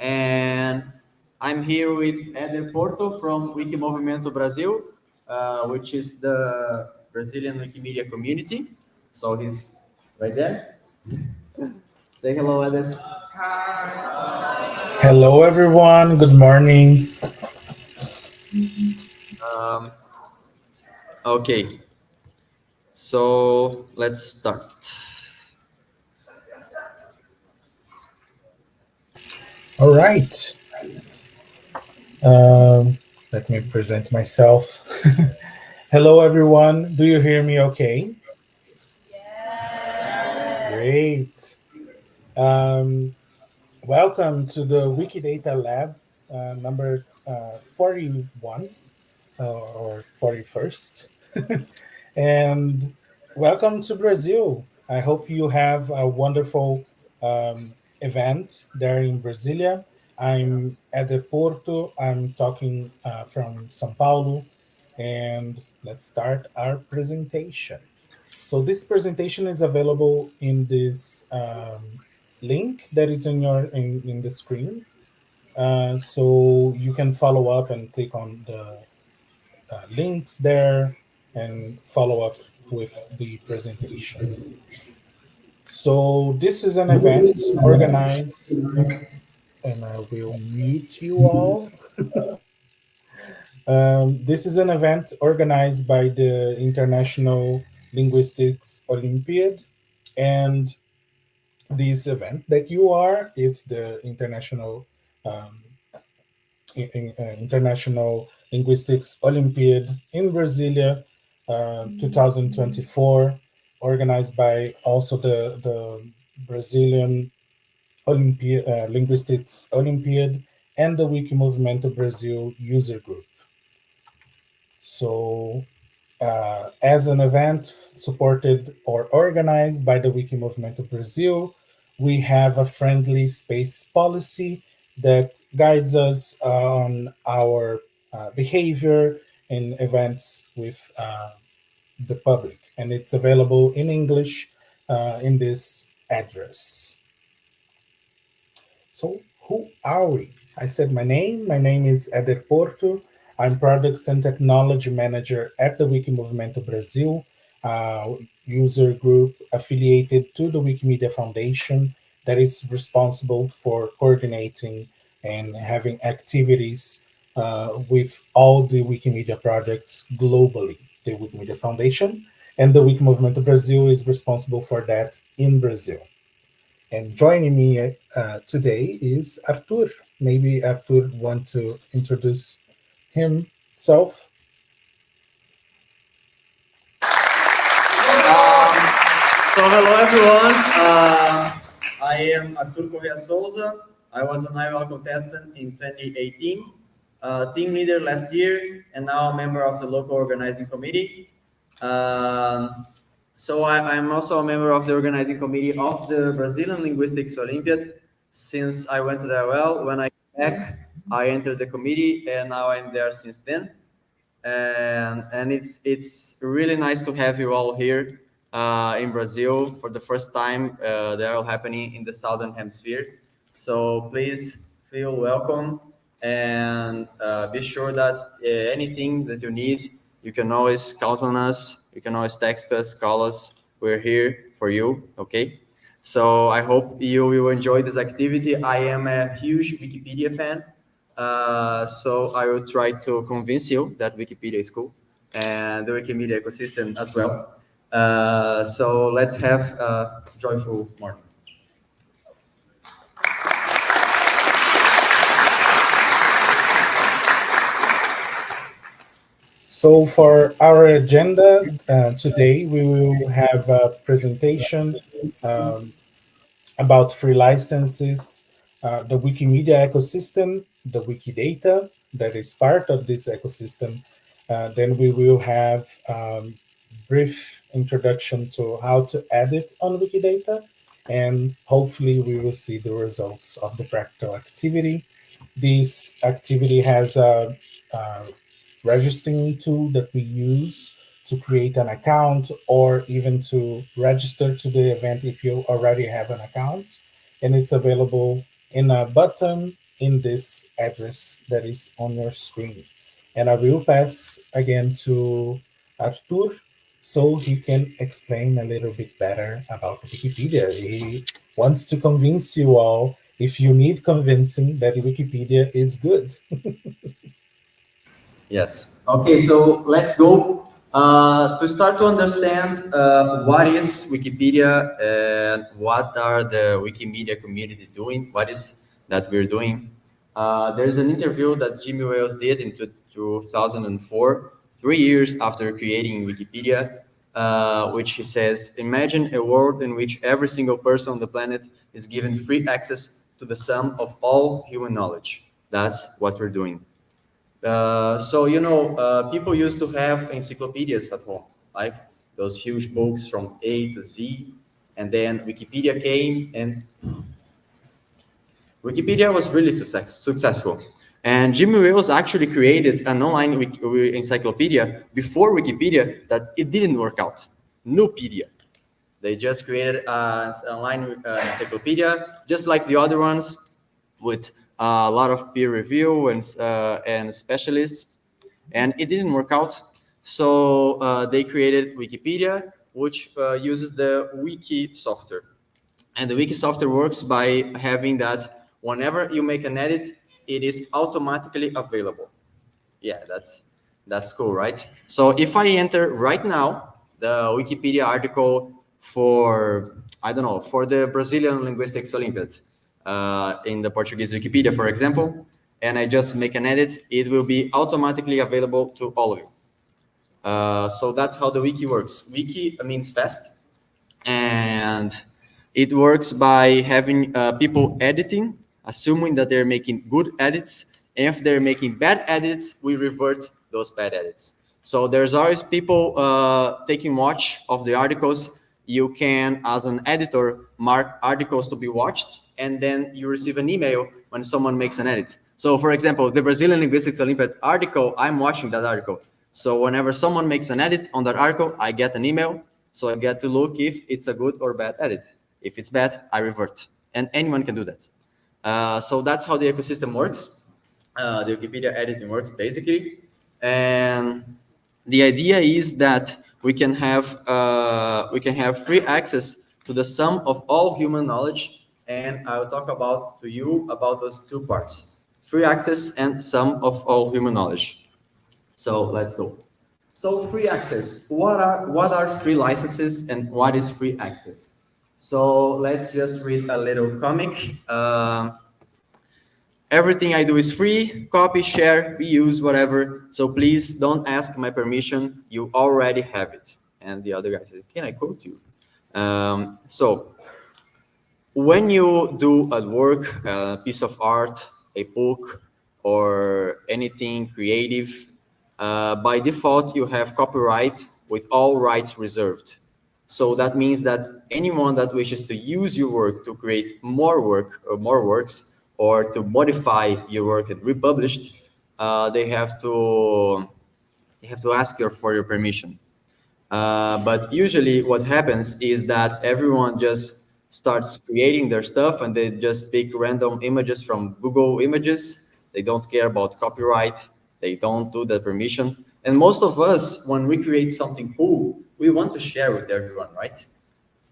And I'm here with Eder Porto from Wiki Movimento Brasil, which is the Brazilian Wikimedia community. So he's right there. Say hello, Eder. Hello, everyone. Good morning. Okay, so let's start. All right. Let me present myself. Hello, everyone. Do you hear me okay? Great. Um, Welcome to the Wikidata Lab number 41 or 41st. And welcome to Brazil. I hope you have a wonderful event there in Brasília. I'm at the Porto. I'm talking from São Paulo. And let's start our presentation. So this presentation is available in this link that is in the screen. So you can follow up and click on the links there and follow up with the presentation. So this is an event organized, and I will mute you all. This is an event organized by the International Linguistics Olympiad, and this event that you are is the um, International Linguistics Olympiad in Brasilia, 2024, organized by also the Brazilian Linguistics Olympiad and the Wiki Movimento Brasil user group. So, as an event supported or organized by the Wiki Movimento Brasil, we have a friendly space policy that guides us on our behavior in events with the public. And it's available in English in this address. So, who are we? I said my name. My name is Eder Porto. I'm Products and Technology Manager at the Wiki Movimento Brasil, user group affiliated to the Wikimedia Foundation that is responsible for coordinating and having activities with all the Wikimedia projects globally. The Wikimedia Foundation and the Wiki Movimento Brasil is responsible for that in Brazil. And joining me today is Artur. Maybe Artur want to introduce himself. So hello everyone. I am Artur Correa Souza. I was an IOL contestant in 2018, team leader last year, and now a member of the local organizing committee. So I'm also a member of the organizing committee of the Brazilian Linguistics Olympiad. Since I went to the IOL, when I came back, I entered the committee, and now I'm there since then. And it's really nice to have you all here in Brazil for the first time. They're all happening in the Southern Hemisphere. So please feel welcome and be sure that anything that you need, you can always count on us. You can always text us, call us. We're here for you, okay? So I hope you will enjoy this activity. I am a huge Wikipedia fan. So I will try to convince you that Wikipedia is cool and the Wikimedia ecosystem as well. So let's have a joyful morning. So for our agenda today, we will have a presentation um, about free licenses, the Wikimedia ecosystem, the Wikidata that is part of this ecosystem. Then we will have brief introduction to how to edit on Wikidata, and hopefully we will see the results of the practical activity. This activity has a registering tool that we use to create an account or even to register to the event if you already have an account. And it's available in a button in this address that is on your screen. And I will pass again to Arthur so he can explain a little bit better about Wikipedia. He wants to convince you all, if you need convincing, that Wikipedia is good. Yes. Okay, so let's go. To start to understand what is Wikipedia and what are the Wikimedia community doing, what is that we're doing. There's an interview that Jimmy Wales did in 2004, 3 years after creating Wikipedia, which he says, imagine a world in which every single person on the planet is given free access to the sum of all human knowledge. That's what we're doing. So people used to have encyclopedias at home, like those huge books from A to Z, and then Wikipedia came, and Wikipedia was really successful. And Jimmy Wales actually created an online encyclopedia before Wikipedia that it didn't work out. Nupedia. They just created an online encyclopedia, just like the other ones, with a lot of peer review and specialists, and it didn't work out. So they created Wikipedia, which uses the Wiki software. And the Wiki software works by having that whenever you make an edit, it is automatically available. Yeah, that's cool, right? So if I enter right now the Wikipedia article for, I don't know, for the Brazilian Linguistics Olympiad, in the Portuguese Wikipedia, for example, and I just make an edit, it will be automatically available to all of you. So that's how the Wiki works. Wiki means fast, and it works by having people editing, assuming that they're making good edits. If they're making bad edits, we revert those bad edits. So there's always people taking watch of the articles. You can, as an editor, mark articles to be watched, and then you receive an email when someone makes an edit. So for example, the Brazilian Linguistics Olympiad article, I'm watching that article. So whenever someone makes an edit on that article, I get an email. So I get to look if it's a good or bad edit. If it's bad, I revert. And anyone can do that. So that's how the ecosystem works. The Wikipedia editing works basically. And the idea is that we can have free access to the sum of all human knowledge. And I'll talk about to you about those two parts: free access and sum of all human knowledge. So let's go. So free access. What are free licenses and what is free access? So let's just read a little comic. Everything I do is free. Copy, share, reuse, whatever. So please don't ask my permission. You already have it. And the other guy says, "Can I quote you?" So when you do a work, a piece of art, a book, or anything creative, by default, you have copyright with all rights reserved. So that means that anyone that wishes to use your work to create more work or more works, or to modify your work and republish it, they have to ask you for your permission. But usually what happens is that everyone just starts creating their stuff and they just pick random images from Google Images. They don't care about copyright. They don't do the permission. And most of us, when we create something cool, we want to share with everyone, right?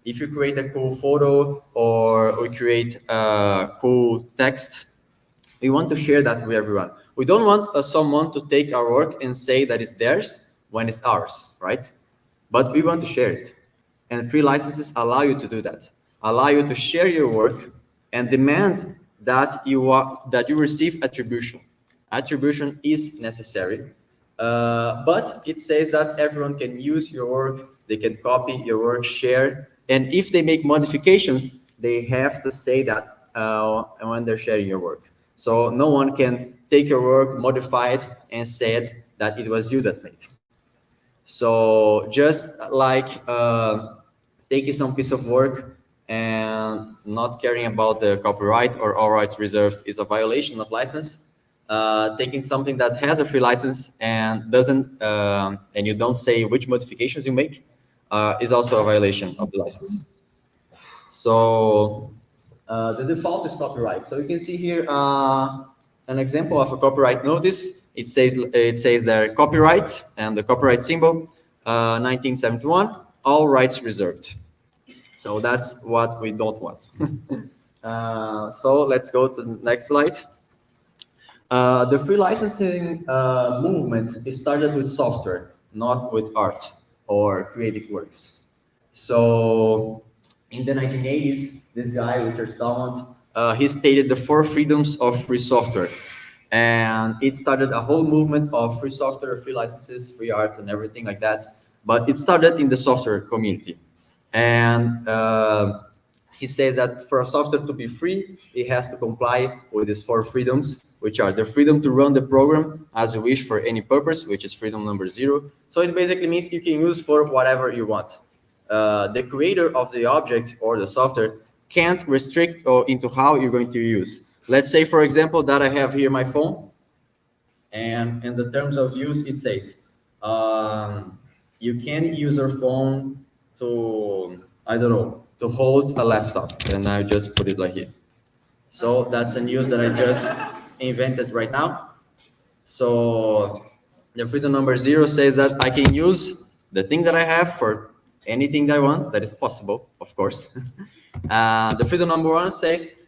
If you create a cool photo or we create a cool text, we want to share that with everyone. We don't want someone to take our work and say that it's theirs when it's ours, right? But we want to share it. And free licenses allow you to do that, allow you to share your work and demand that you receive attribution. Attribution is necessary, but it says that everyone can use your work, they can copy your work, share, and if they make modifications, they have to say that when they're sharing your work. So no one can take your work, modify it, and say it that it was you that made. So just like taking some piece of work and not caring about the copyright or all rights reserved is a violation of license. Taking something that has a free license and doesn't, and you don't say which modifications you make, is also a violation of the license. So The default is copyright. So you can see here an example of a copyright notice. It says there copyright and the copyright symbol, 1971, all rights reserved. So that's what we don't want. So let's go to the next slide. The free licensing movement started with software, not with art or creative works. So in the 1980s, this guy, Richard Stallman, he stated the 4 freedoms of free software. And it started a whole movement of free software, free licenses, free art, and everything like that. But it started in the software community. And he says that for a software to be free, it has to comply with these 4 freedoms, which are the freedom to run the program as you wish for any purpose, which is freedom number 0. So it basically means you can use for whatever you want. The creator of the object or the software can't restrict into how you're going to use. Let's say, for example, that I have here my phone, and in the terms of use, it says you can use your phone to, I don't know, to hold a laptop, and I just put it like here. So that's a news that I just invented right now. So the freedom number 0 says that I can use the thing that I have for anything that I want. That is possible, of course. The freedom number 1 says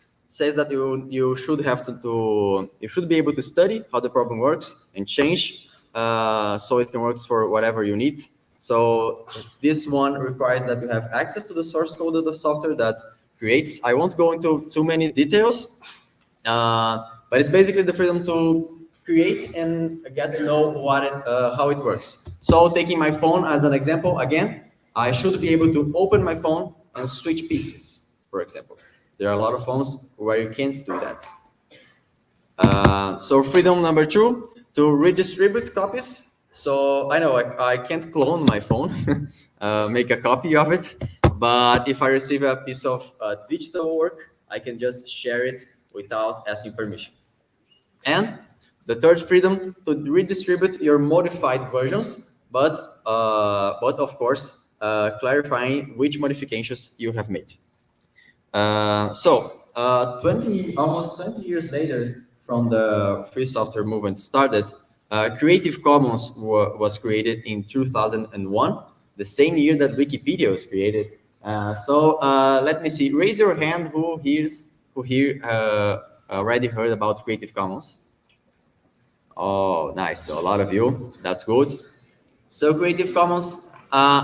that you should have you should be able to study how the problem works and change so it can work for whatever you need. So this one requires that you have access to the source code of the software that creates. I won't go into too many details, but it's basically the freedom to create and get to know how it works. So taking my phone as an example, again, I should be able to open my phone and switch pieces, for example. There are a lot of phones where you can't do that. So freedom number 2, to redistribute copies. So I know I can't clone my phone, make a copy of it, but if I receive a piece of digital work, I can just share it without asking permission. And the third freedom, to redistribute your modified versions, but of course, clarifying which modifications you have made. Almost 20 years later from the free software movement started, Creative Commons was created in 2001, the same year that Wikipedia was created. Let me see, raise your hand who here already heard about Creative Commons. Oh, nice, so a lot of you, that's good. So Creative Commons,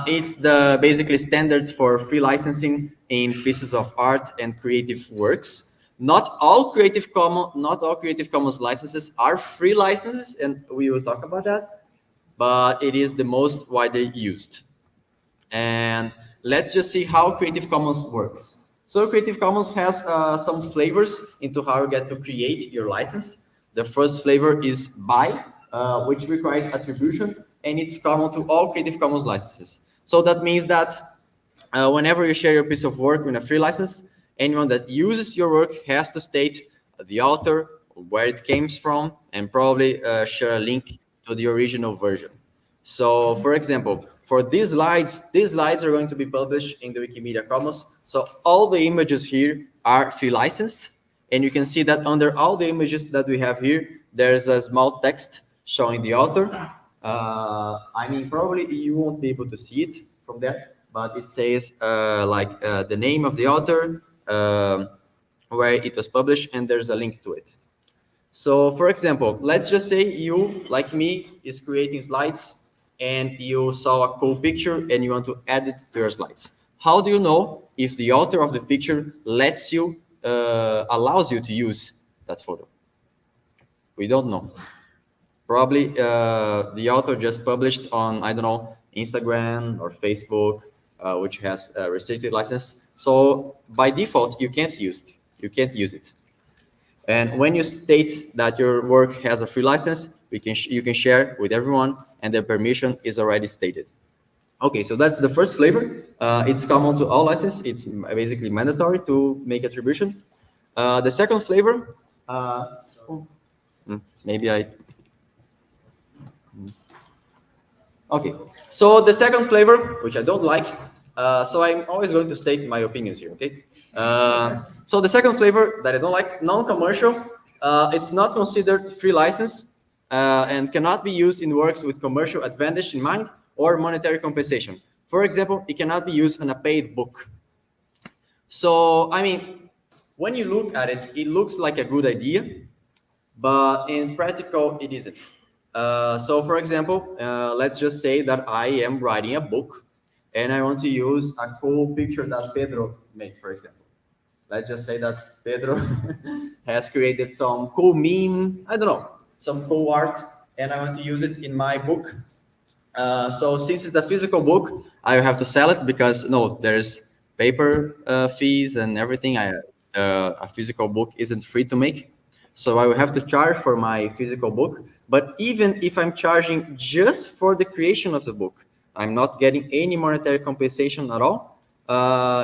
it's the basically standard for free licensing in pieces of art and creative works. Not all Creative Commons licenses are free licenses, and we will talk about that, but it is the most widely used. And let's just see how Creative Commons works. So Creative Commons has some flavors into how you get to create your license. The first flavor is by, which requires attribution, and it's common to all Creative Commons licenses. So that means that whenever you share your piece of work in a free license, anyone that uses your work has to state the author, where it came from, and probably share a link to the original version. So for example, for these slides are going to be published in the Wikimedia Commons. So all the images here are free licensed. And you can see that under all the images that we have here, there's a small text showing the author. I mean, probably you won't be able to see it from there, but it says the name of the author, where it was published, and there's a link to it. So for example, let's just say you, like me, is creating slides and you saw a cool picture and you want to add it to your slides. How do you know if the author of the picture lets you, allows you to use that photo? We don't know. Probably the author just published on, I don't know, Instagram or Facebook, which has a restricted license. So by default, you can't use it. You can't use it. And when you state that your work has a free license, you can share with everyone, and the permission is already stated. Okay, so that's the first flavor. It's common to all licenses. It's basically mandatory to make attribution. The second flavor, maybe I. Okay, so the second flavor, which I don't like, so I'm always going to state my opinions here, okay? So the second flavor that I don't like, non-commercial, it's not considered free license and cannot be used in works with commercial advantage in mind or monetary compensation. For example, it cannot be used on a paid book. So, I mean, when you look at it, it looks like a good idea, but in practical, it isn't. So, for example, let's just say that I am writing a book and I want to use a cool picture that Pedro made, for example. Let's just say that Pedro has created some cool meme, I don't know, some cool art, and I want to use it in my book. So since it's a physical book, I have to sell it because no, there's paper fees and everything. A physical book isn't free to make, so I will have to charge for my physical book. But even if I'm charging just for the creation of the book, I'm not getting any monetary compensation at all.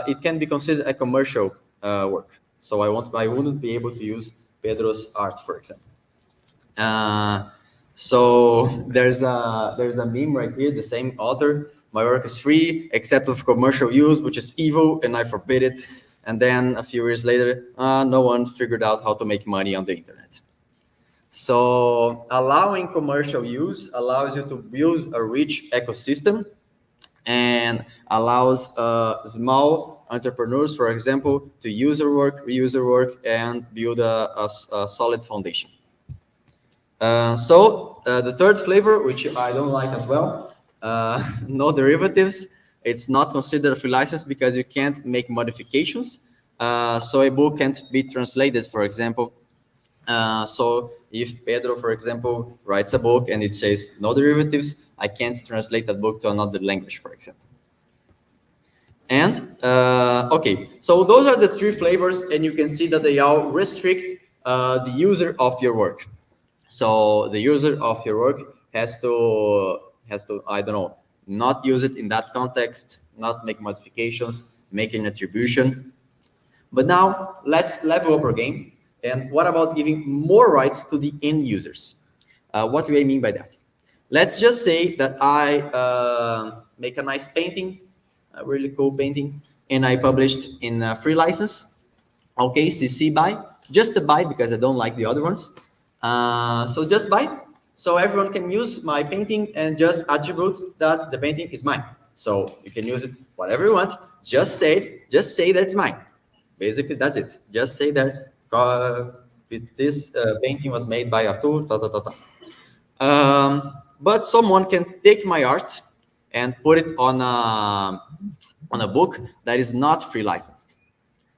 It can be considered a commercial work. So I wouldn't be able to use Pedro's art, for example. So there's a meme right here, the same author. My work is free except for commercial use, which is evil, and I forbid it. And then a few years later, no one figured out how to make money on the internet. So allowing commercial use allows you to build a rich ecosystem and allows small entrepreneurs, for example, to use your work, reuse your work, and build a solid foundation. So the third flavor, which I don't like as well, no derivatives. It's not considered a free license because you can't make modifications. So a book can't be translated, for example. So if Pedro, for example, writes a book and it says no derivatives, I can't translate that book to another language, for example. And okay, so those are the three flavors, and you can see that they all restrict the user of your work. So the user of your work has to I don't know, not use it in that context, not make modifications, make an attribution. But now let's level up our game. And what about giving more rights to the end users? What do I mean by that? Let's just say that I make a nice painting, a really cool painting, and I published in a free license. Okay, CC BY, just the BY because I don't like the other ones. So just BY, so everyone can use my painting and just attribute that the painting is mine. So you can use it whatever you want. Just say that it's mine. Basically, that's it. Just say that this painting was made by Artur. But someone can take my art and put it on a book that is not free licensed.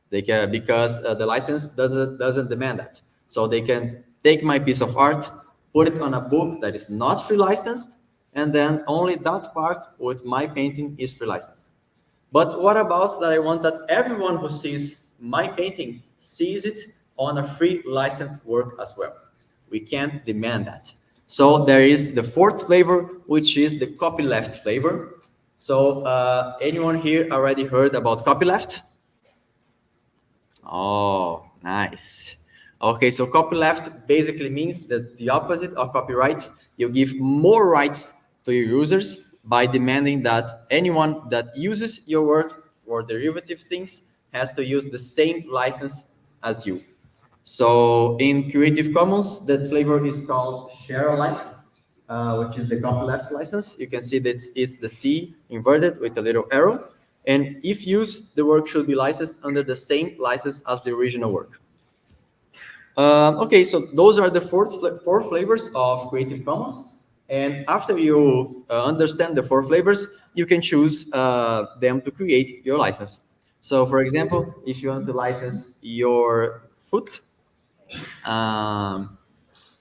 They can, because the license doesn't demand that. So they can take my piece of art, put it on a book that is not free licensed, and then only that part with my painting is free licensed. But what about that I want that everyone who sees my painting sees it on a free licensed work as well? We can't demand that. So there is the fourth flavor, which is the copyleft flavor. So anyone here already heard about copyleft? Oh, nice. Okay, so copyleft basically means that the opposite of copyright. You give more rights to your users by demanding that anyone that uses your work for derivative things has to use the same license as you. So in Creative Commons, that flavor is called share alike, which is the copyleft license. You can see that it's the C inverted with a little arrow. And if used, the work should be licensed under the same license as the original work. Okay, so those are the four flavors of Creative Commons. And after you understand the four flavors, you can choose them to create your license. So for example, if you want to license your foot,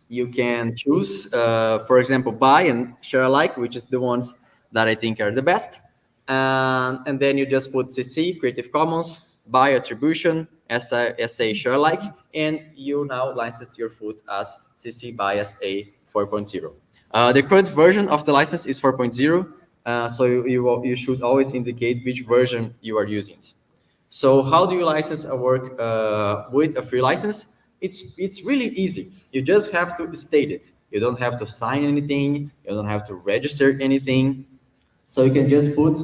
you can choose, for example, buy and share alike, which is the ones that I think are the best. And then you just put CC, Creative Commons, by attribution, SA share alike, and you now license your foot as CC by SA 4.0. The current version of the license is 4.0, so you should always indicate which version you are using. So how do you license a work with a free license? It's really easy. You just have to state it. You don't have to sign anything. You don't have to register anything. So you can just put,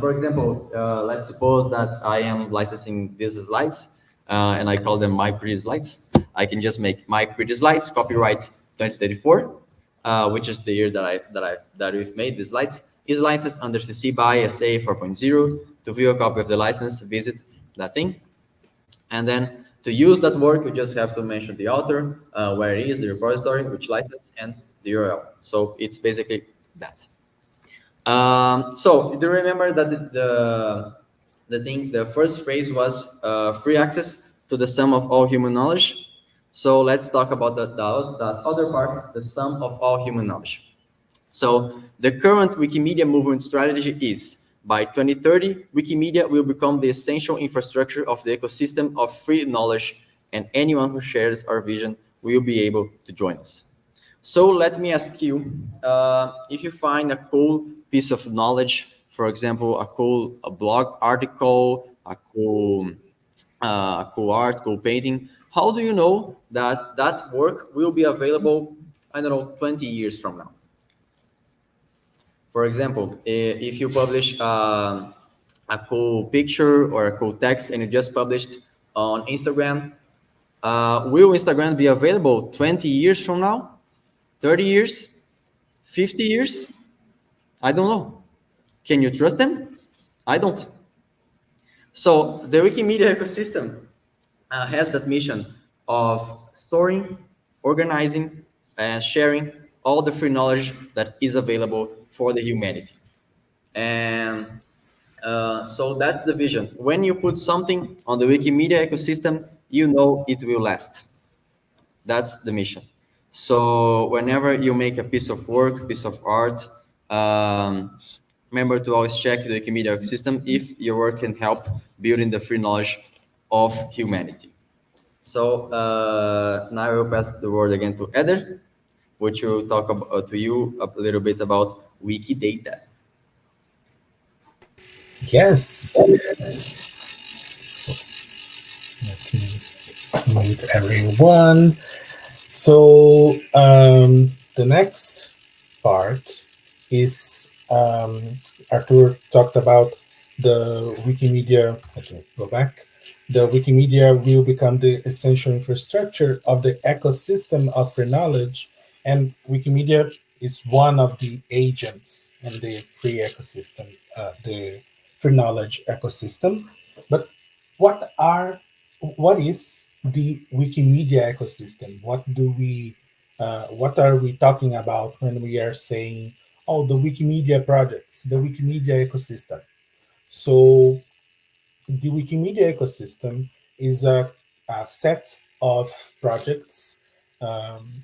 for example, let's suppose that I am licensing these slides, and I call them my pretty slides. I can just make my pretty slides, copyright 2034, which is the year that we've made these slides, is licensed under CC by SA 4.0. To view a copy of the license, visit that thing. And then to use that work, you just have to mention the author, where it is, the repository, which license, and the URL. So it's basically that. So do you remember that the first phrase was free access to the sum of all human knowledge? So let's talk about that other part, the sum of all human knowledge. So the current Wikimedia movement strategy is, by 2030, Wikimedia will become the essential infrastructure of the ecosystem of free knowledge, and anyone who shares our vision will be able to join us. So let me ask you, if you find a cool piece of knowledge, for example, a blog article, a cool art, cool painting, how do you know that that work will be available, I don't know, 20 years from now? For example, if you publish a cool picture or a cool text and you just published on Instagram, will Instagram be available 20 years from now? 30 years? 50 years? I don't know. Can you trust them? I don't. So the Wikimedia ecosystem has that mission of storing, organizing, and sharing all the free knowledge that is available for the humanity. And so that's the vision. When you put something on the Wikimedia ecosystem, you know it will last. That's the mission. So whenever you make a piece of work, piece of art, remember to always check the Wikimedia ecosystem if your work can help building the free knowledge of humanity. So now I will pass the word again to Eder, which will talk about, to you a little bit about Wikidata. Yes. So let me mute everyone. So the next part is Arthur talked about the Wikimedia. Let me go back. The Wikimedia will become the essential infrastructure of the ecosystem of free knowledge, and Wikimedia is one of the agents in the free ecosystem, the free knowledge ecosystem. But what are what is the Wikimedia ecosystem? What are we talking about when we are saying, oh, the Wikimedia projects, the Wikimedia ecosystem? So the Wikimedia ecosystem is a set of projects, um,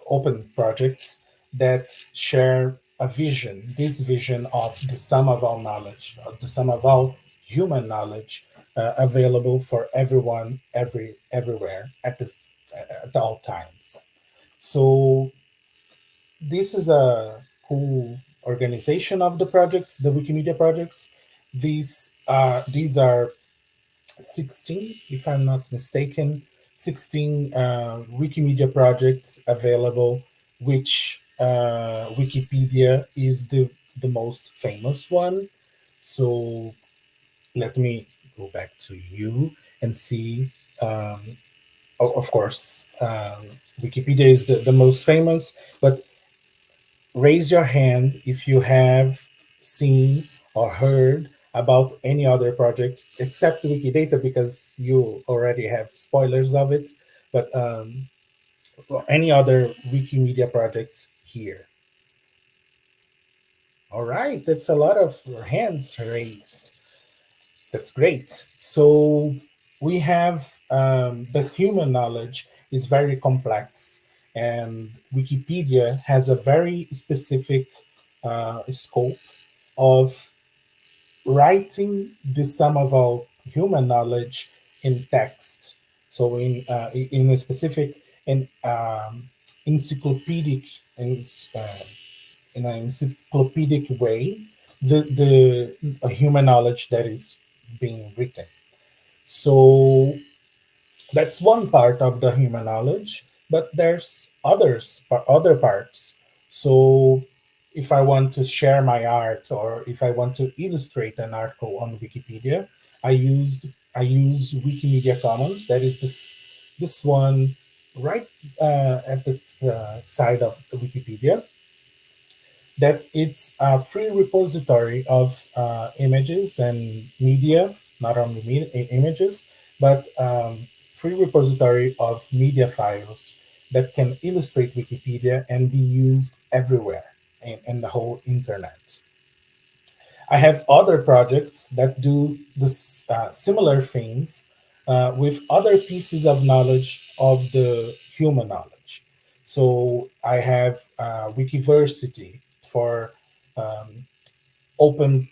open projects that share a vision, this vision of the sum of all knowledge, of the sum of all human knowledge available for everyone, everywhere at all times. So this is a cool organization of the projects, the Wikimedia projects. These are 16, if I'm not mistaken, 16 Wikimedia projects available, which Wikipedia is the most famous one. So let me go back to you and see. Of course, Wikipedia is the most famous, but raise your hand if you have seen or heard about any other project except Wikidata, because you already have spoilers of it, but any other Wikimedia projects here. All right, that's a lot of hands raised. That's great. So we have the human knowledge is very complex, and Wikipedia has a very specific scope of writing the sum of all human knowledge in text. So in a specific and encyclopedic uh, in an encyclopedic way, the human knowledge that is being written. So that's one part of the human knowledge, but there's other parts. So if I want to share my art or if I want to illustrate an article on Wikipedia, I use Wikimedia Commons. That is this one right at the side of the Wikipedia. That it's a free repository of images and media, not only images, but free repository of media files that can illustrate Wikipedia and be used everywhere in the whole internet. I have other projects that do this similar things with other pieces of knowledge of the human knowledge. So I have Wikiversity for um, open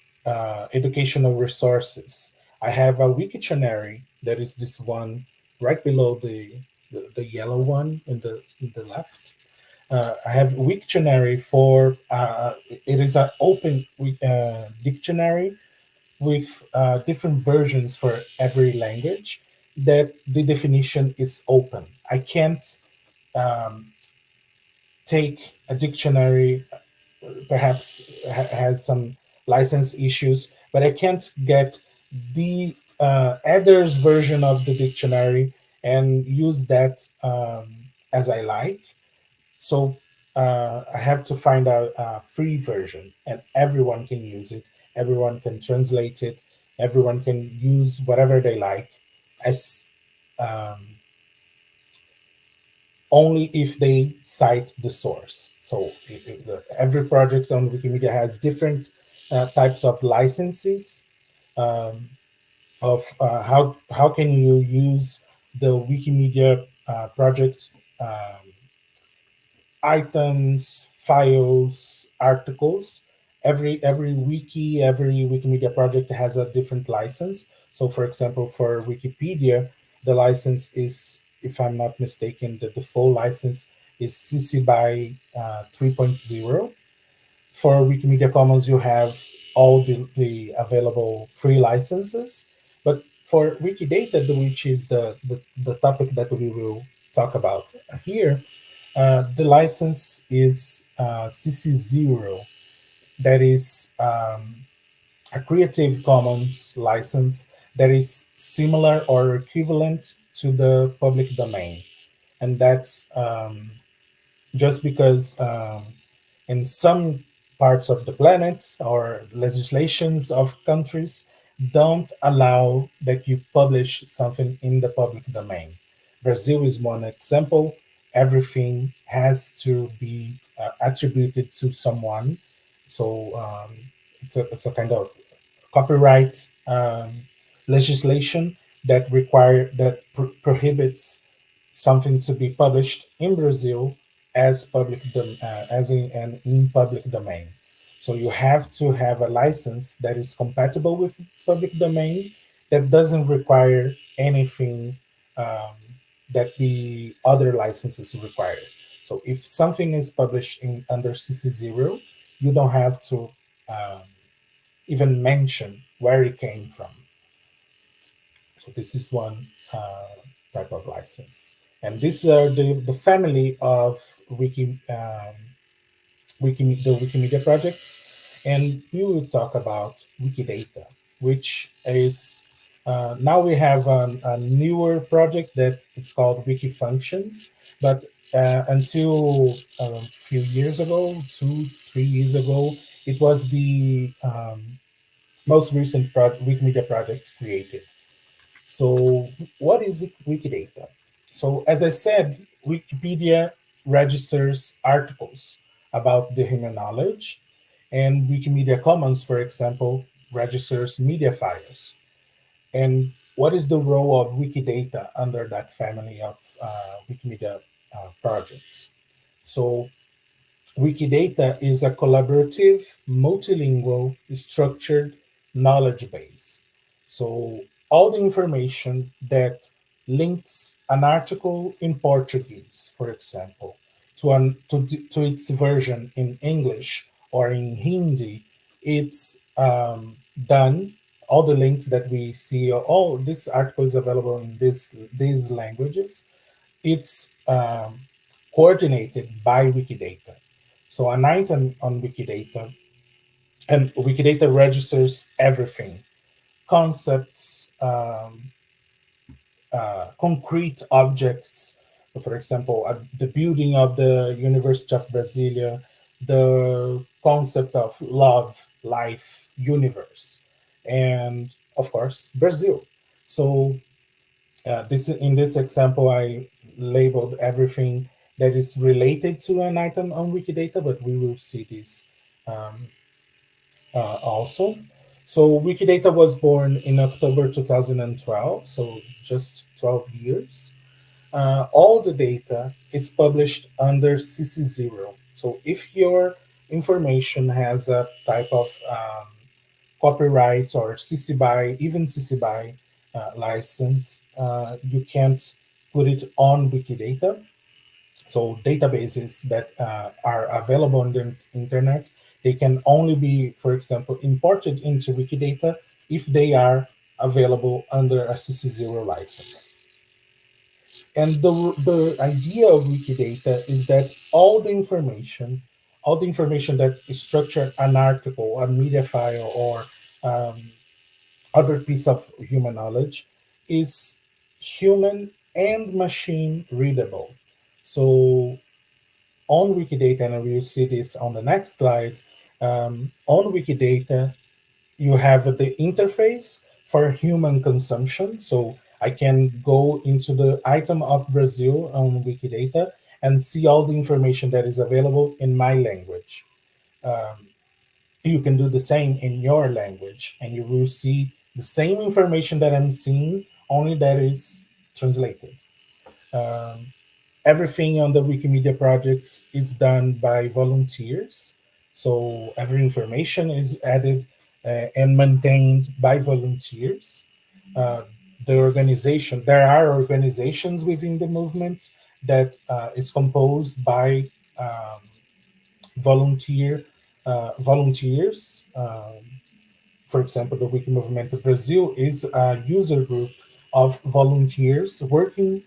educational resources. I have a Wiktionary, that is this one right below the yellow one in the left. I have Wiktionary for it is an open dictionary with different versions for every language. That the definition is open. I can't um, take a dictionary, perhaps has some license issues, but I can't get the editor's version of the dictionary and use that as I like. So I have to find a free version, and everyone can use it. Everyone can translate it. Everyone can use whatever they like, as um, only if they cite the source. So every project on Wikimedia has different types of licenses um, of how can you use the Wikimedia project items, files, articles. Every wiki, every Wikimedia project has a different license. So, for example, for Wikipedia, the license is, if I'm not mistaken, the full license is CC by 3.0. For Wikimedia Commons, you have all the available free licenses. But for Wikidata, which is the topic that we will talk about here, the license is CC0. That is a Creative Commons license that is similar or equivalent to the public domain. And that's just because in some parts of the planet or legislations of countries don't allow that you publish something in the public domain. Brazil is one example. Everything has to be attributed to someone. So it's a kind of copyright legislation that prohibits something to be published in Brazil as in public domain. So you have to have a license that is compatible with public domain, that doesn't require anything um, that the other licenses require. So if something is published in under CC0, you don't have to um, even mention where it came from. So this is one type of license. And these are the family of the Wikimedia projects. And we will talk about Wikidata, which is now we have a newer project that it's called Wiki Functions. But until a few years ago, 2, 3 years ago, it was the most recent Wikimedia project created. So, what is Wikidata? So, as I said, Wikipedia registers articles about the human knowledge, and Wikimedia Commons, for example, registers media files. And what is the role of Wikidata under that family of Wikimedia projects? So, Wikidata is a collaborative, multilingual, structured knowledge base. So, all the information that links an article in Portuguese, for example, to its version in English or in Hindi, it's done. All the links that we see, oh, this article is available in these languages, it's coordinated by Wikidata. So an item on Wikidata, and Wikidata registers everything: concepts, concrete objects. For example, the building of the University of Brasilia, the concept of love, life, universe, and of course, Brazil. So this in this example, I labeled everything that is related to an item on Wikidata, but we will see this um, also. So Wikidata was born in October 2012, so just 12 years. All the data is published under CC0. So if your information has a type of copyright or CC BY, even CC BY license, you can't put it on Wikidata. So databases that are available on the internet, they can only be, for example, imported into Wikidata if they are available under a CC0 license. And the idea of Wikidata is that all the information that is structured an article, a media file, or um, other piece of human knowledge is human and machine readable. So on Wikidata, and we will see this on the next slide, on Wikidata, you have the interface for human consumption. So I can go into the item of Brazil on Wikidata and see all the information that is available in my language. Um, you can do the same in your language, and you will see the same information that I'm seeing, only that is translated. Um, Everything on the Wikimedia projects is done by volunteers. So every information is added and maintained by volunteers. Uh, there are organizations within the movement that is composed by volunteers. For example, the Wiki Movimento Brasil is a user group of volunteers working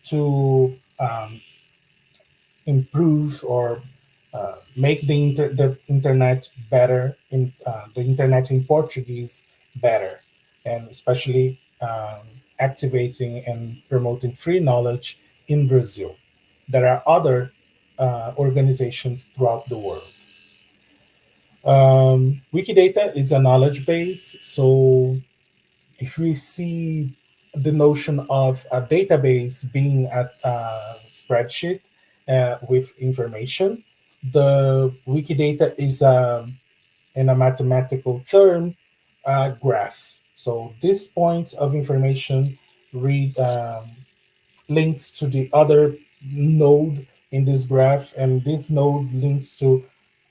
to improve or make the internet better, in the internet in Portuguese better, and especially activating and promoting free knowledge in Brazil. There are other organizations throughout the world. Wikidata is a knowledge base, so if we see the notion of a database being a spreadsheet with information, the Wikidata is in a mathematical term, a graph. So this point of information read links to the other node in this graph, and this node links to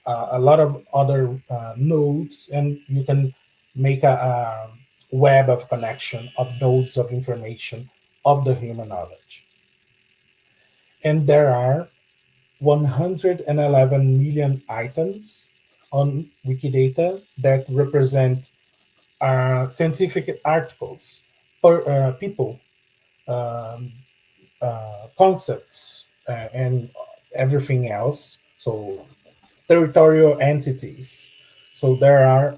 a lot of other nodes, and you can make a web of connection of nodes of information of the human knowledge. And there are 111 million items on Wikidata that represent scientific articles, or people, um, concepts, and everything else. So territorial entities. So there are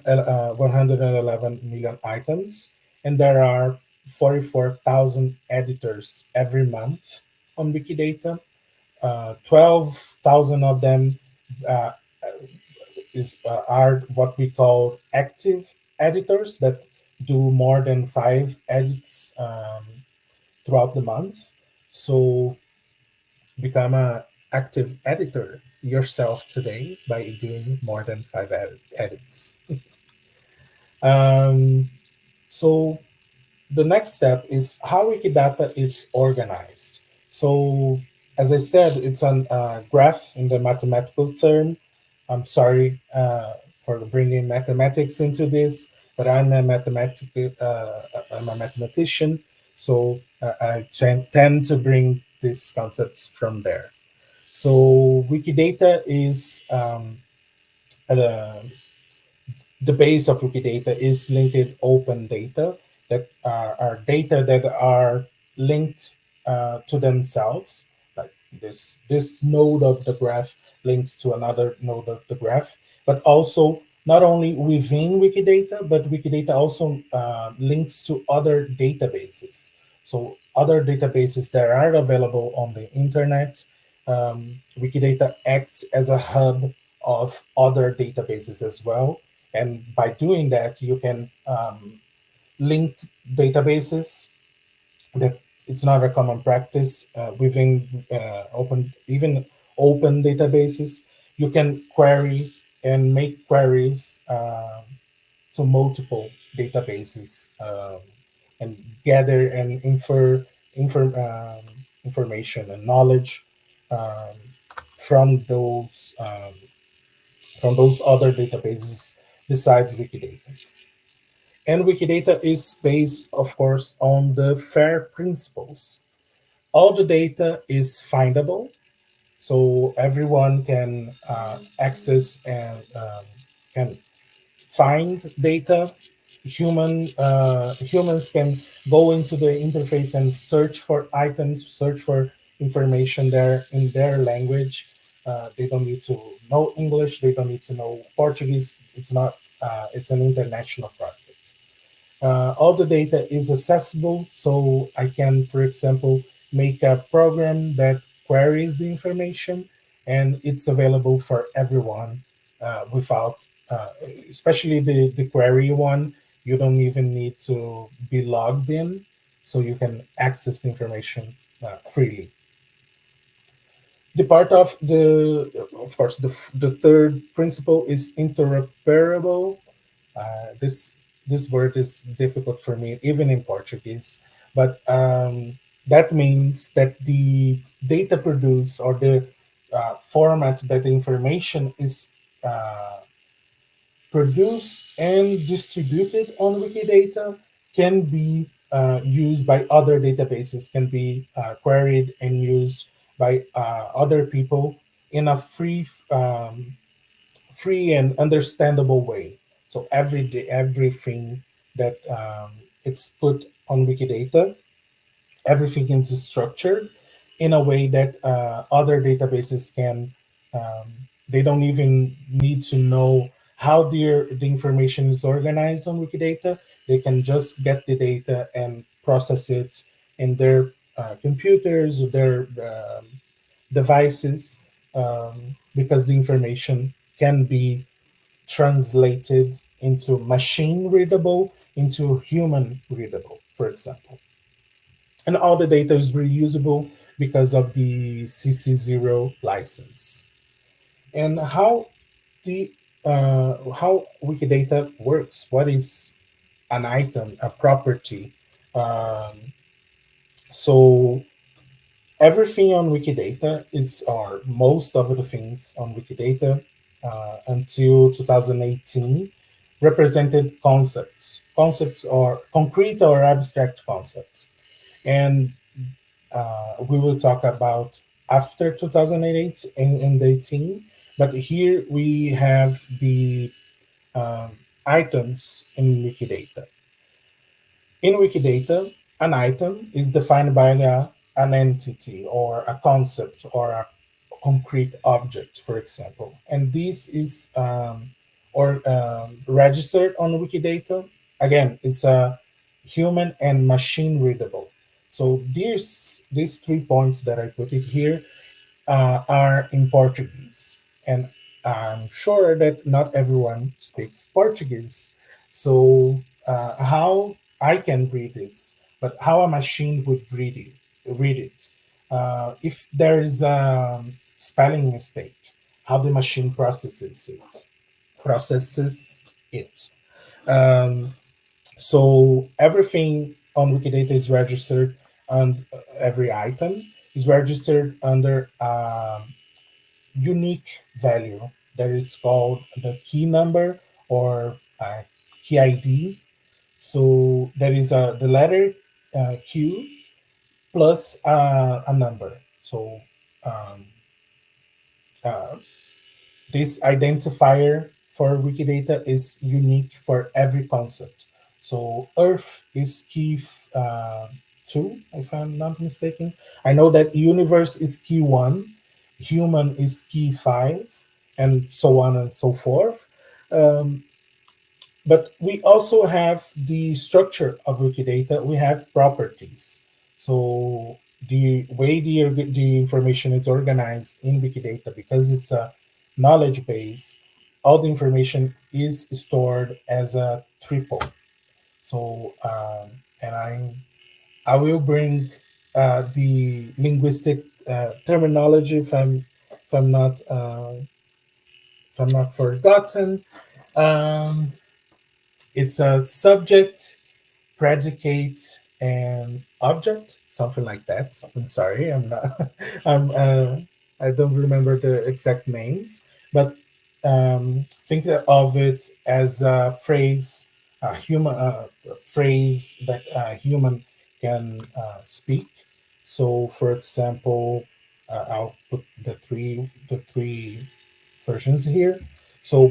111 million items, and there are 44,000 editors every month on Wikidata. 12,000 of them uh, are what we call active editors that do more than 5 edits throughout the month. So become an active editor yourself today by doing more than 5 edits. Um, so the next step is how Wikidata is organized. So as I said, it's a graph in the mathematical term. I'm sorry for bringing mathematics into this, but I'm a mathematician, so I tend to bring these concepts from there. So Wikidata is uh, the base of Wikidata is linked open data that are data that are linked to themselves. Like This node of the graph links to another node of the graph, but also not only within Wikidata, but Wikidata also links to other databases. So other databases that are available on the internet. Wikidata acts as a hub of other databases as well. And by doing that, you can link databases that it's not a common practice within even open databases. You can query and make queries to multiple databases and gather and information and knowledge um, from those other databases besides Wikidata. And Wikidata is based, of course, on the FAIR principles. All the data is findable, so everyone can access and can find data. Humans can go into the interface and search for items, search for information there in their language. They don't need to know English. They don't need to know Portuguese. It's not. It's an international project. All the data is accessible, so I can, for example, make a program that queries the information, and it's available for everyone without, especially the query one, you don't even need to be logged in, so you can access the information freely. The part of course, the third principle is interoperable. This word is difficult for me, even in Portuguese, but that means that the data produced or the format that the information is uh, produced and distributed on Wikidata can be used by other databases, can be queried and used by other people in a free and understandable way. So everything that it's put on Wikidata, everything is structured in a way that other databases can. They don't even need to know how the information is organized on Wikidata. They can just get the data and process it in their computers, their devices, because the information can be translated into machine readable, into human readable, for example. And all the data is reusable because of the CC0 license. And the how Wikidata works? What is an item, a property? Um, so everything on Wikidata is, or most of the things on Wikidata until 2018 represented concepts. Concepts are concrete or abstract concepts. And we will talk about after 2008 and 18. But here we have the um, items in Wikidata. In Wikidata, an item is defined by an entity or a concept or a concrete object, for example. And this is registered on Wikidata. Again, it's a human and machine readable. So these 3 points that I put it here are in Portuguese. And I'm sure that not everyone speaks Portuguese. So, how I can read this, but how a machine would read it. If there is a spelling mistake, how the machine processes it. Um, so everything on Wikidata is registered, and every item is registered under unique value that is called the key number or key ID. So there is the letter Q plus a number. So um, uh, this identifier for Wikidata is unique for every concept. So Earth is key 2, if I'm not mistaken. I know that universe is key 1, human is key 5, and so on and so forth. But we also have the structure of Wikidata. We have properties. So the way the information is organized in Wikidata, because it's a knowledge base, all the information is stored as a triple. So and I will bring the linguistic terminology if I'm not forgotten. Um, it's a subject, predicate, and object, something like that. I'm sorry, I'm not. I don't remember the exact names, but think of it as a phrase, a human phrase that a human can speak. So, for example, I'll put the three versions here. So,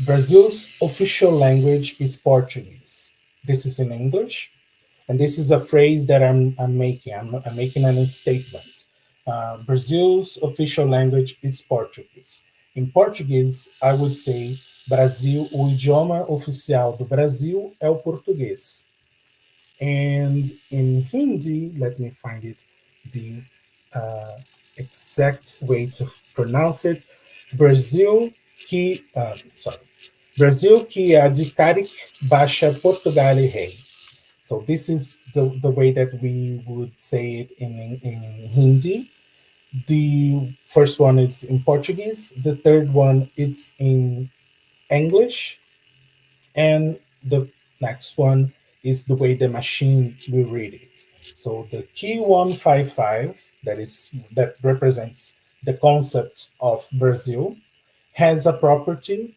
Brazil's official language is Portuguese. This is in English, and this is a phrase that I'm making. I'm making a statement. Brazil's official language is Portuguese. In Portuguese, I would say Brasil, o idioma oficial do Brasil é o português. And in Hindi, let me find it, the exact way to pronounce it. Brasil Brasil que adhikarik baixa Portugal e rei. So this is the way that we would say it in Hindi. The first one is in Portuguese. The third one it's in English, and the next one is the way the machine will read it. So the key 155 that represents the concept of Brazil has a property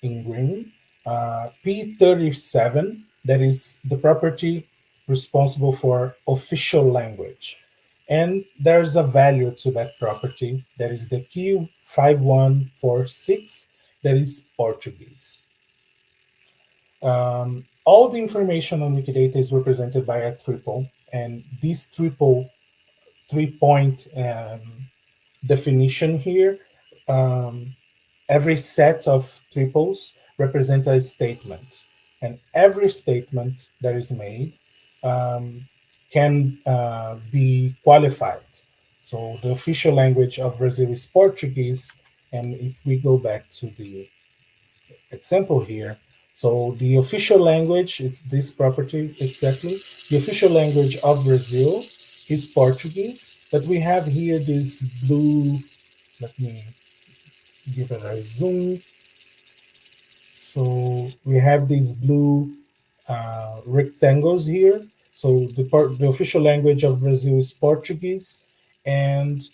in green, P37, that is the property responsible for official language. And there's a value to that property, that is the Q5146, that is Portuguese. All the information on Wikidata is represented by a triple, and this triple 3-point definition here, every set of triples represents a statement, and every statement that is made can be qualified. So the official language of Brazil is Portuguese, and if we go back to the example here, so the official language is this property exactly. The official language of Brazil is Portuguese, but we have here this blue, let me give it a zoom. So we have these blue rectangles here. So the official language of Brazil is Portuguese, and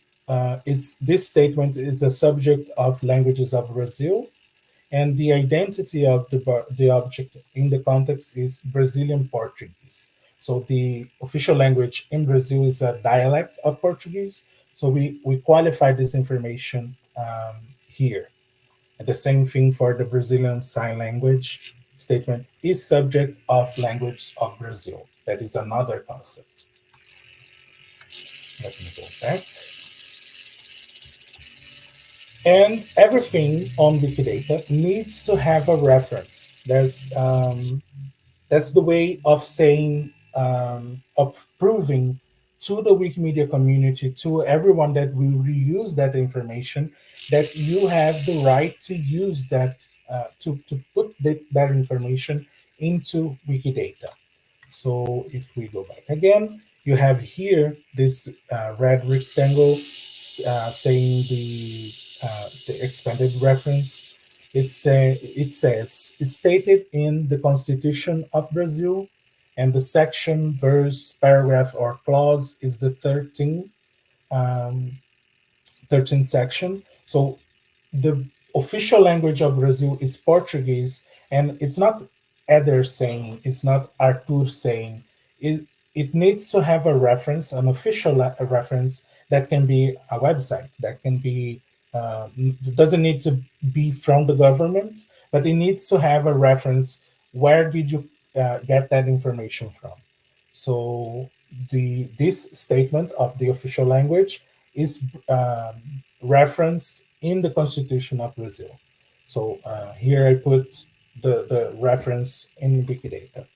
this statement is a subject of languages of Brazil, and the identity of the object in the context is Brazilian Portuguese. So the official language in Brazil is a dialect of Portuguese. So we qualify this information here. And the same thing for the Brazilian Sign Language statement is subject of language of Brazil. That is another concept. Let me go back. And everything on Wikidata needs to have a reference. That's the way of saying, of proving to the Wikimedia community, to everyone that will reuse that information, that you have the right to use that, to put that information into Wikidata. So if we go back again, you have here this red rectangle saying the expanded reference. It says, it's stated in the Constitution of Brazil, and the section, verse, paragraph, or clause is the 13th section. So the official language of Brazil is Portuguese, and it's not Eder saying, it's not Arthur saying. It needs to have a reference, an official reference that can be a website, that can be, doesn't need to be from the government, but it needs to have a reference. Where did you get that information from? So this statement of the official language is referenced in the Constitution of Brazil. So here I put the reference in Wikidata.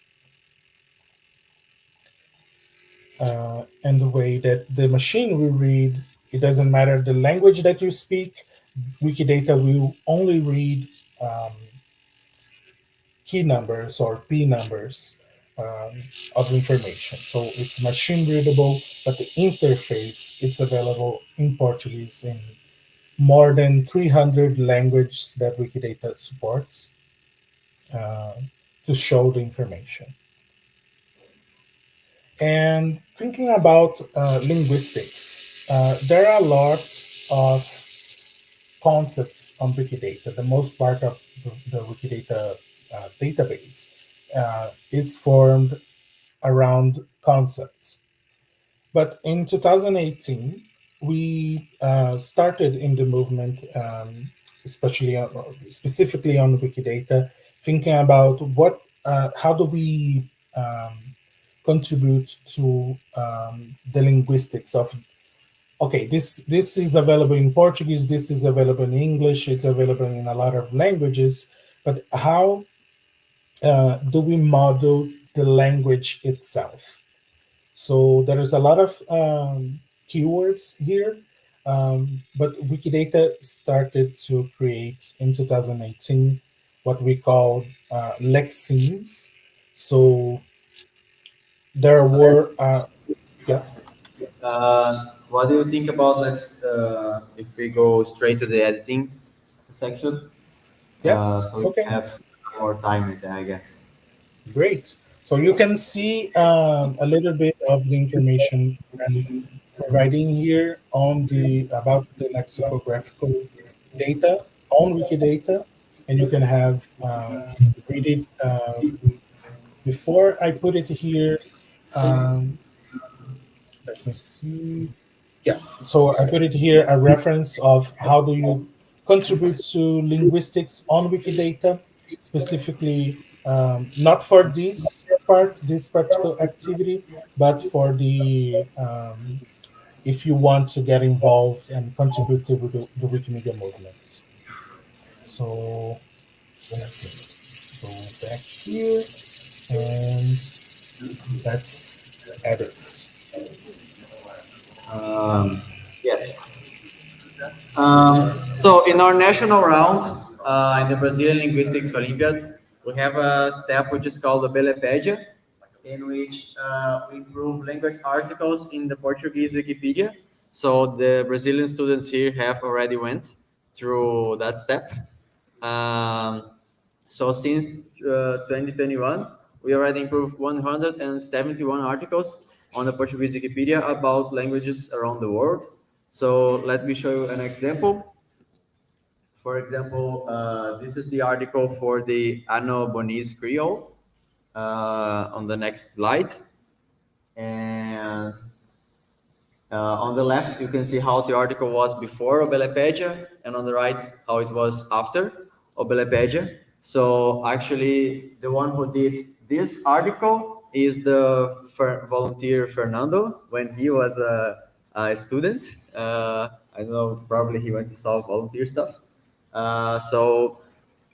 And the way that the machine will read, it doesn't matter the language that you speak, Wikidata will only read key numbers or P numbers of information. So it's machine readable, but the interface, it's available in Portuguese in more than 300 languages that Wikidata supports uh, to show the information. And thinking about linguistics, there are a lot of concepts on Wikidata. The most part of the Wikidata database is formed around concepts. But in 2018, we started in the movement, especially specifically on Wikidata, thinking about how do we contribute to the linguistics of, okay, this is available in Portuguese, this is available in English, it's available in a lot of languages, but how do we model the language itself? So there is a lot of keywords here, but Wikidata started to create in 2018 what we call lexemes. So there were, yeah, What do you think about if we go straight to the editing section? yes, So we okay, have more time with that, I guess. great. So you can see a little bit of the information I'm providing here on the about the lexicographical data on Wikidata, and you can have read it before I put it here. Um, Let me see. Yeah, so I put it here a reference of how do you contribute to linguistics on Wikidata, specifically not for this part, this particular activity, but for the if you want to get involved and contribute to the Wikimedia movement. So let me go back here and let's edit. Um, yes. So in our national round, in the Brazilian Linguistics Olympiad, we have a step which is called the Belepedia, in which we improve language articles in the Portuguese Wikipedia. So the Brazilian students here have already went through that step. Um, so since 2021, we already improved 171 articles on the Portuguese Wikipedia about languages around the world. So let me show you an example. For example, this is the article for the Ano Bonese Creole on the next slide. And on the left, you can see how the article was before Obelepedia, and on the right, how it was after Obelepedia. So actually, the one who did this article is the volunteer Fernando when he was a student. I don't know, probably he went to solve volunteer stuff. So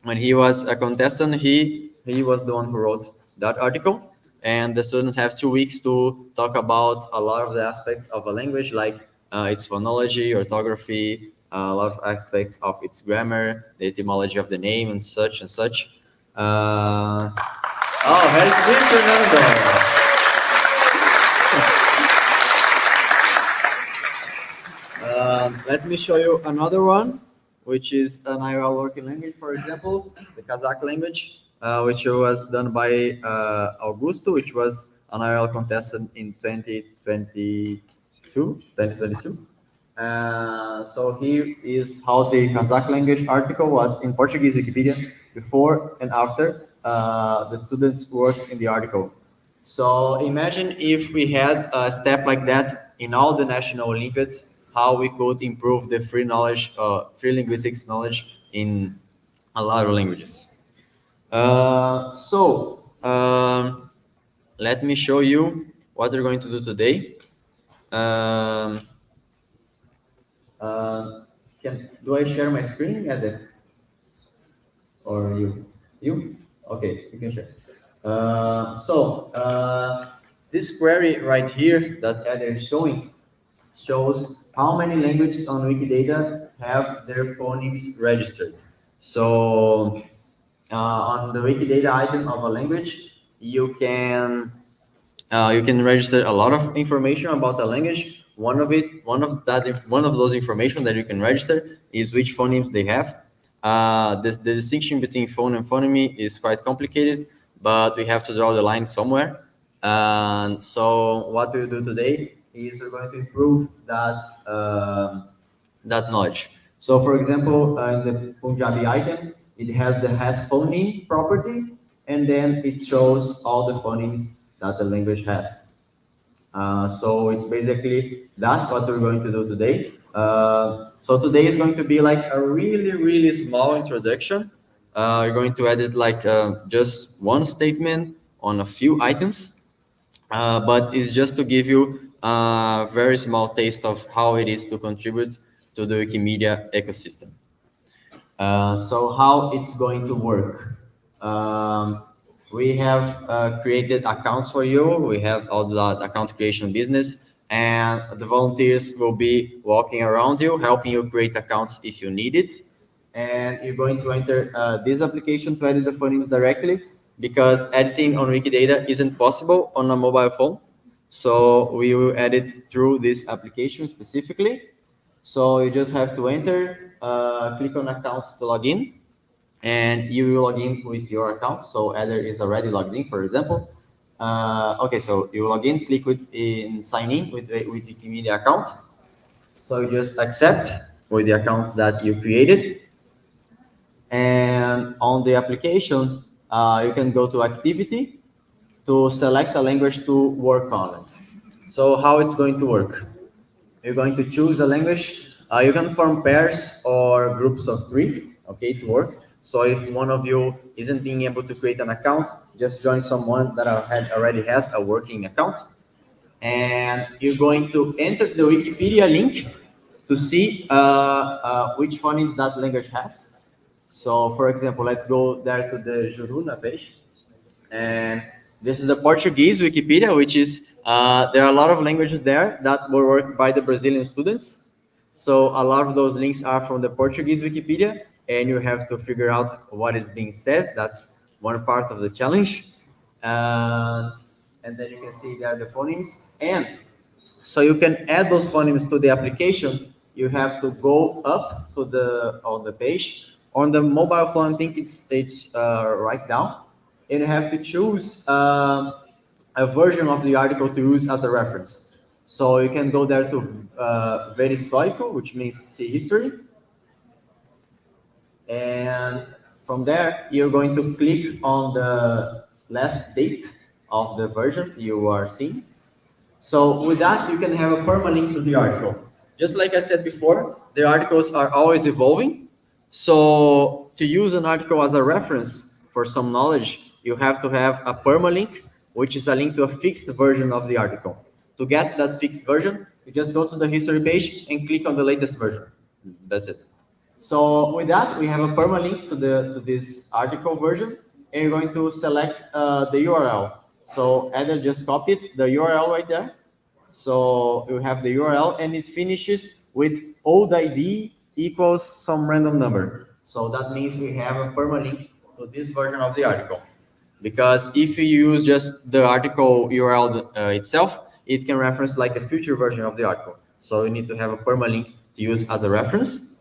when he was a contestant, he was the one who wrote that article. And the students have 2 weeks to talk about a lot of the aspects of a language, like its phonology, orthography, a lot of aspects of its grammar, the etymology of the name, and such and such. Oh, very good, Fernando. Let me show you another one, which is an IOL working language, for example, the Kazakh language, which was done by Augusto, which was an IOL contestant in 2022. So here is how the Kazakh language article was in Portuguese Wikipedia before and after the students worked in the article. So imagine if we had a step like that in all the national Olympiads, how we could improve the free linguistics knowledge in a lot of languages. So let me show you what we're going to do today. Do I share my screen, Eder? Or you? You? Okay, you can share. This query right here that Eder is showing shows how many languages on Wikidata have their phonemes registered. So on the Wikidata item of a language, you can register a lot of information about the language. One of those information that you can register is which phonemes they have. The distinction between phone and phoneme is quite complicated, but we have to draw the line somewhere. And so what we'll do today is we're going to improve that knowledge. So for example, in the Punjabi item, it has the has phoneme property, and then it shows all the phonemes that the language has. So it's basically that what we're going to do today. So today is going to be like a really, really small introduction. We're going to edit like just one statement on a few items, but it's just to give you a very small taste of how it is to contribute to the Wikimedia ecosystem. So how it's going to work. We have created accounts for you. We have all the account creation business, and the volunteers will be walking around you, helping you create accounts if you need it. And you're going to enter this application to edit the phonemes directly, because editing on Wikidata isn't possible on a mobile phone. So we will edit through this application specifically. So you just have to enter, click on accounts to log in, and you will log in with your account. So Eder is already logged in, for example. Okay, so you log in, click in sign in with Wikimedia account. So you just accept with the accounts that you created. And on the application, you can go to activity to select a language to work on it. So how it's going to work? You're going to choose a language. You can form pairs or groups of 3, okay, to work. So if one of you isn't being able to create an account, just join someone that already has a working account. And you're going to enter the Wikipedia link to see which phonemes that language has. So for example, let's go there to the Juruna page. And this is the Portuguese Wikipedia, which is, there are a lot of languages there that were worked by the Brazilian students. So a lot of those links are from the Portuguese Wikipedia, and you have to figure out what is being said. That's one part of the challenge. And then you can see there the phonemes. And so you can add those phonemes to the application. You have to go up to on the page. On the mobile phone, I think it's right down, and you have to choose a version of the article to use as a reference. So you can go there to ver histórico, which means see history, and from there you're going to click on the last date of the version you are seeing. So with that, you can have a permalink to the article. Just like I said before, the articles are always evolving. So to use an article as a reference for some knowledge, you have to have a permalink, which is a link to a fixed version of the article. To get that fixed version, you just go to the history page and click on the latest version. That's it. So with that, we have a permalink to this article version, and you're going to select the URL. So Eder just copied the URL right there. So you have the URL, and it finishes with old ID equals some random number. So that means we have a permalink to this version of the article. Because if you use just the article URL itself, it can reference like a future version of the article. So you need to have a permalink to use as a reference.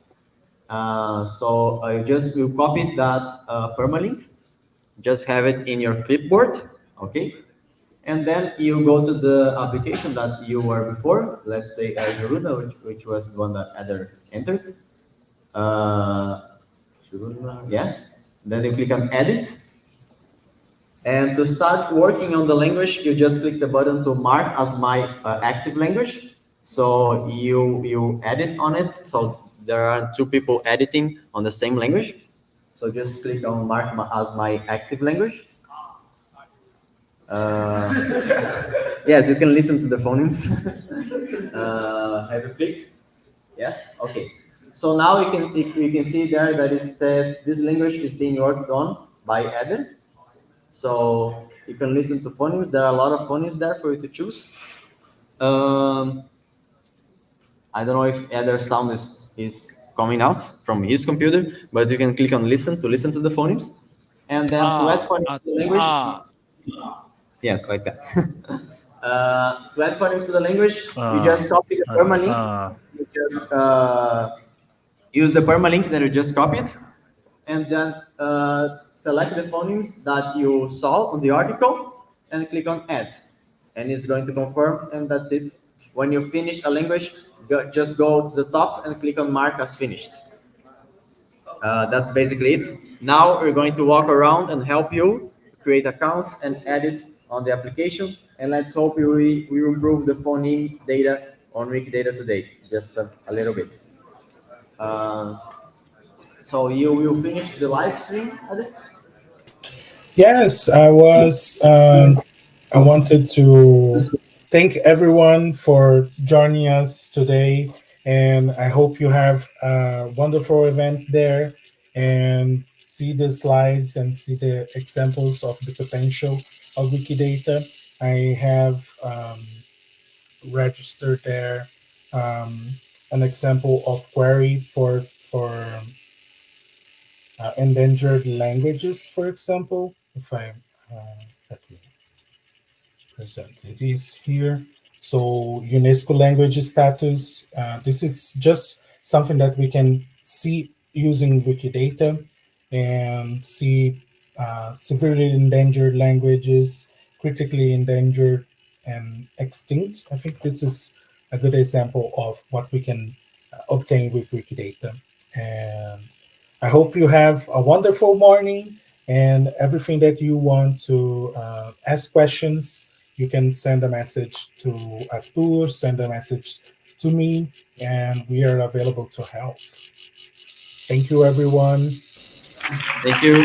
So I just will copy that permalink, just have it in your clipboard, okay? And then you go to the application that you were before, let's say Juruna, which was the one that Eder entered. Juruna, yes. Then you click on edit. And to start working on the language, you just click the button to mark as my active language. So you edit on it. So there are 2 people editing on the same language. So just click on mark as my active language. Yes, you can listen to the phonemes. Have you clicked? Yes. Okay. So now you can see there that it says this language is being worked on by Eden. So you can listen to phonemes. There are a lot of phonemes there for you to choose. I don't know if other sound is coming out from his computer, but you can click on listen to listen to the phonemes. And then to add phonemes to the language, yes, like that. To add phonemes to the language, you just copy the permalink. You just use the permalink that you just copied, and then select the phonemes that you saw on the article and click on add. And it's going to confirm, and that's it. When you finish a language, just go to the top and click on mark as finished. That's basically it. Now we're going to walk around and help you create accounts and edit on the application. And let's hope we improve the phoneme data on Wikidata today, just a little bit. So you will finish the live stream, Ade? Yes, I was. I wanted to thank everyone for joining us today, and I hope you have a wonderful event there and see the slides and see the examples of the potential of Wikidata. I have registered there an example of query for endangered languages, for example. If I let me present it is here. So UNESCO language status. This is just something that we can see using Wikidata and see severely endangered languages, critically endangered, and extinct. I think this is a good example of what we can obtain with Wikidata. And I hope you have a wonderful morning and everything that you want to ask questions. You can send a message to Artur, send a message to me, and we are available to help. Thank you, everyone. Thank you.